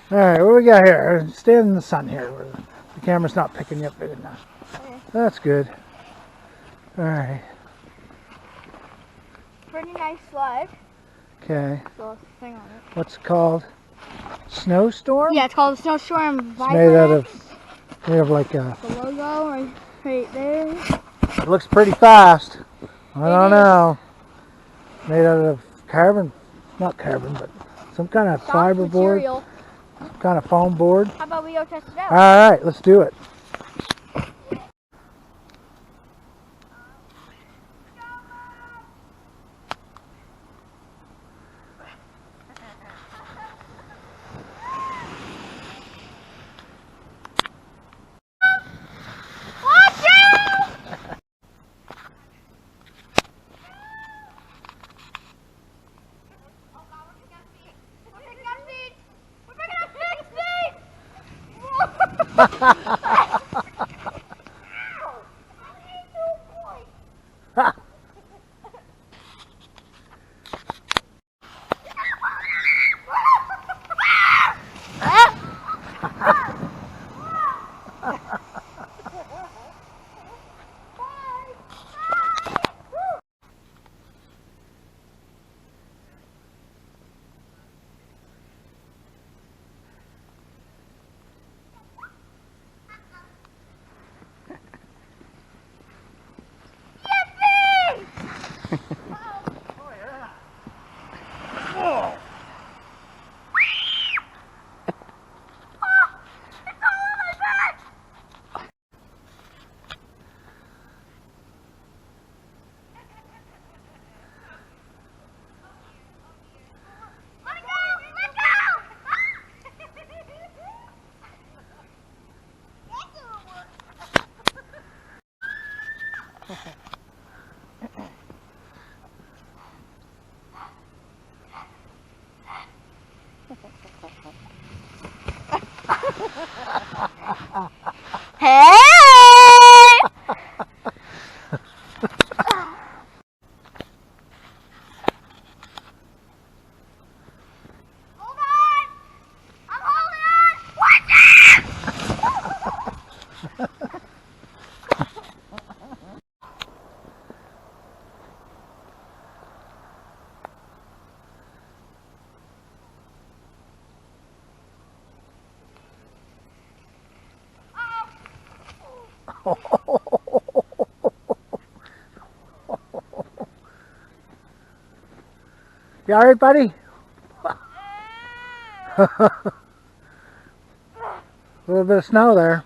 Alright, what we got here? Stand in the sun here. Where the camera's not picking you up big enough. Okay. That's good. Alright. Pretty nice sled. Okay. So thing on it. What's it called? Snowstorm? Yeah, it's called a snowstorm. It's made out of, like a... The logo right there. It looks pretty fast. I don't know. Made out of carbon, not carbon, but some kind of fiber board. Some kind of foam board. How about we go test it out? Alright, let's do it. Hey! Hold on! I'm holding on! You alright, buddy? A little bit of snow there.